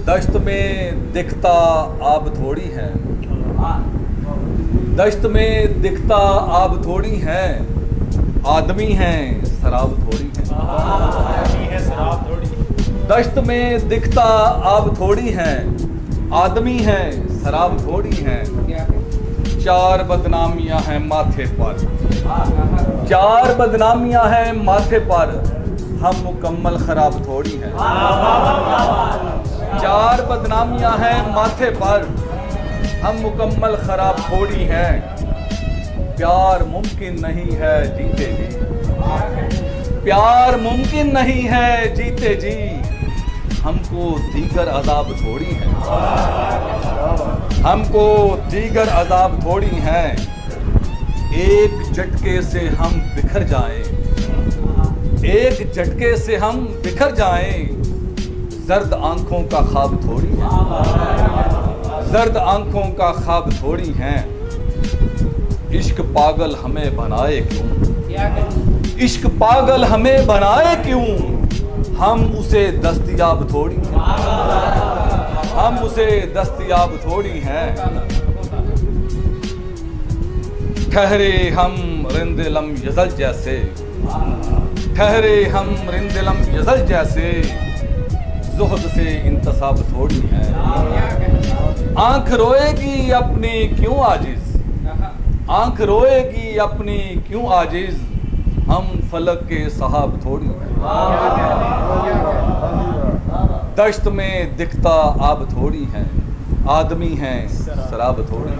दश्त में दिखता आब थोड़ी है, दश्त में दिखता आब थोड़ी है, आदमी हैं शराब थोड़ी है। दश्त में दिखता आब थोड़ी है, आदमी हैं शराब थोड़ी है। चार बदनामियां हैं माथे पर, चार बदनामियां हैं माथे पर, हम मुकम्मल खराब थोड़ी हैं। चार बदनामियां हैं माथे पर, हम मुकम्मल खराब थोड़ी हैं। प्यार मुमकिन नहीं है जीते जी, प्यार मुमकिन नहीं है जीते जी, हमको दीगर अजाब थोड़ी है, हमको दीगर अजाब थोड़ी हैं। एक झटके से हम बिखर जाएं, एक झटके से हम बिखर जाएं, जर्द आंखों का ख्वाब थोड़ी है, जर्द आंखों का ख्वाब थोड़ी हैं। इश्क पागल हमें बनाए क्यों, इश्क पागल हमें बनाए क्यों, हम उसे दस्तयाब थोड़ी हैं, हम उसे दस्तयाब थोड़ी हैं। ठहरे हम रिंदलम यज़ल जैसे, ठहरे हम रिंदलम यज़ल जैसे, ज़ुहद से इंतसाब थोड़ी है। आंख रोएगी अपनी क्यों आजिज़, आंख रोएगी अपनी क्यों आजिज़, हम फलक के सहाब थोड़ी हैं। दश्त में दिखता आब थोड़ी है, आदमी हैं शराब थोड़ी।